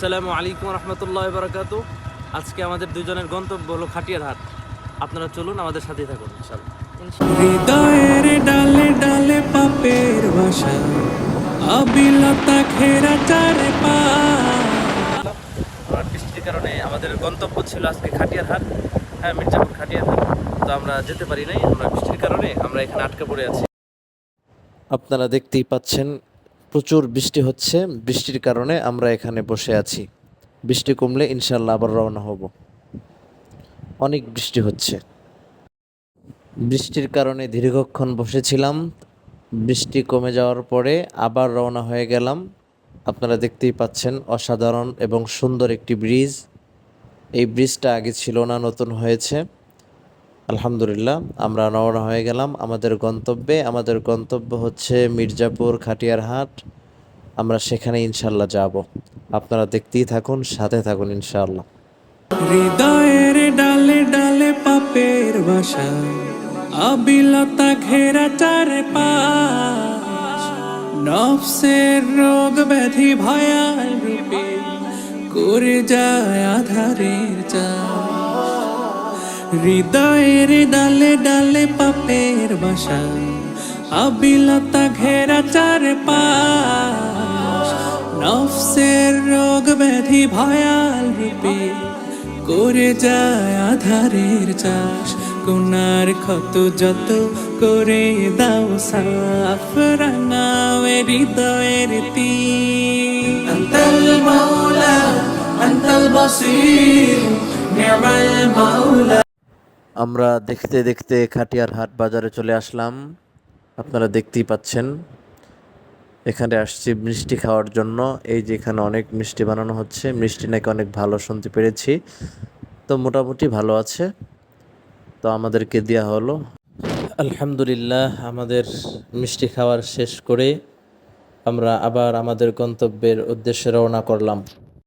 আসসালামু আলাইকুম রহমতুল্লাহ বারাকাতু। আজকে আমাদের দুজনের গন্তব্য হলো খাটিয়ার হাট। আপনারা চলুন, আমাদের সাথেই থাকুন ইনশাআল্লাহ। হৃদয়ের ডালে ডালে পাপের বাসা, আবিলতা ঘেরা চারপাশ। আর বৃষ্টির কারণে আমাদের গন্তব্য ছিল আজকে খাটিয়ার হাট। হ্যাঁ, মির্জাপুর খাটিয়ার হাট। তো আমরা যেতে পারি নাই, আমরা বৃষ্টির কারণে আমরা এখানে আটকা পড়ে আছি। আপনারা দেখতেই পাচ্ছেন প্রচুর বৃষ্টি হচ্ছে। বৃষ্টির কারণে আমরা এখানে বসে আছি। বৃষ্টি কমলে ইনশাআল্লাহ আবার রওনা হব। অনেক বৃষ্টি হচ্ছে। বৃষ্টির কারণে দীর্ঘক্ষণ বসেছিলাম। বৃষ্টি কমে যাওয়ার পরে আবার রওনা হয়ে গেলাম। আপনারা দেখতেই পাচ্ছেন অসাধারণ এবং সুন্দর একটি ব্রিজ। এই ব্রিজটা আগে ছিল না, নতুন হয়েছে। আলহামদুলিল্লাহ, আমরা রওনা হয়ে গেলাম আমাদের গন্তব্যে। আমাদের গন্তব্য হচ্ছে মির্জাপুর খাটিয়ার হাট। আমরা সেখানে ইনশাল্লাহ যাব। আপনারা দেখতেই থাকুন, সাথে থাকুন ইনশাআল্লাহ। হৃদয়ের ডালে ডালে পাপের বাসা, আবিলতা ঘেরা চারপাশ। নফসের রোগ ব্যাধি ভয়াল রূপে করে যায় আধারের চাষ। হৃদয়ের ডালে ডালে পাপের বাসা, আবিলতা ঘেরা চারপাশ। নফসের রোগ ব্যাধি ভয়াল রূপে করে যায় আধারের চাষ। গুনার ক্ষত যত করে দাও সাফ, রাঙাওয়ে হৃদয়ের তীর। আনতাল মাওলা আনতাল বাসীর, নি'মাল মাওলা। আমরা দেখতে দেখতে খাটিয়ার হাট বাজারে চলে আসলাম। আপনারা দেখতেই পাচ্ছেন এখানে আসছি মিষ্টি খাওয়ার জন্য। এই যে এখানে অনেক মিষ্টি বানানো হচ্ছে, মিষ্টি নাকি অনেক ভালো শুনতে পেরেছি। তো মোটামুটি ভালো আছে, তো আমাদেরকে দেওয়া হলো। আলহামদুলিল্লাহ, আমাদের মিষ্টি খাওয়ার শেষ করে আমরা আবার আমাদের গন্তব্যের উদ্দেশ্যে রওনা করলাম।